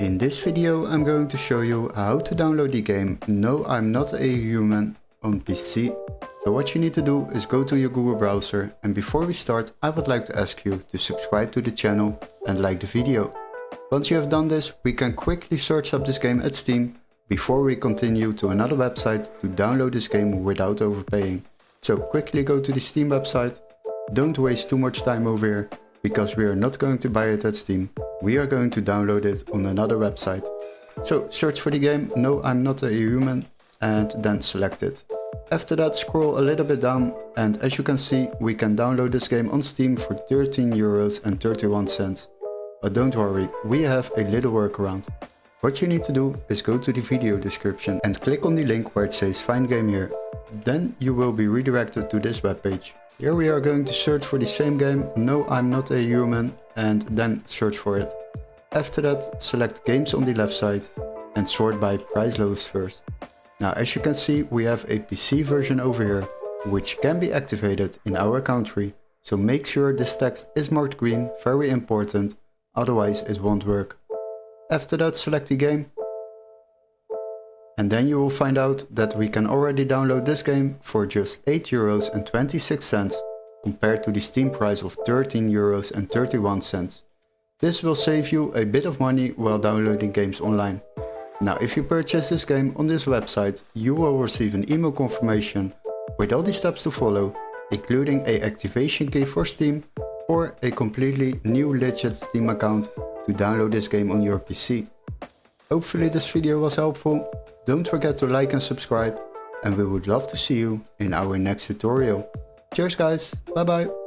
In this video I'm going to show you how to download the game No I'm Not a Human on PC. So what you need to do is go to your Google browser, and before we start I would like to ask you to subscribe to the channel and like the video. Once you have done this, we can quickly search up this game at Steam before we continue to another website to download this game without overpaying. So quickly go to the Steam website. Don't waste too much time over here, because we are not going to buy it at Steam. We are going to download it on another website. So search for the game No I'm Not a Human and then select it. After that, scroll a little bit down, and as you can see, we can download this game on Steam for €13.31. But don't worry, we have a little workaround. What you need to do is go to the video description and click on the link where it says Find Game Here. Then you will be redirected to this webpage. Here we are going to search for the same game, No I'm Not a Human, and then search for it. After that, select games on the left side and sort by price lowest first. Now as you can see, we have a PC version over here, which can be activated in our country. So make sure this text is marked green, very important, otherwise it won't work. After that, select the game. And then you will find out that we can already download this game for just €8.26 compared to the Steam price of €13.31. This will save you a bit of money while downloading games online. Now if you purchase this game on this website, you will receive an email confirmation with all the steps to follow, including a activation key for Steam or a completely new legit Steam account to download this game on your PC. Hopefully this video was helpful. Don't forget to like and subscribe, and we would love to see you in our next tutorial. Cheers guys, bye bye!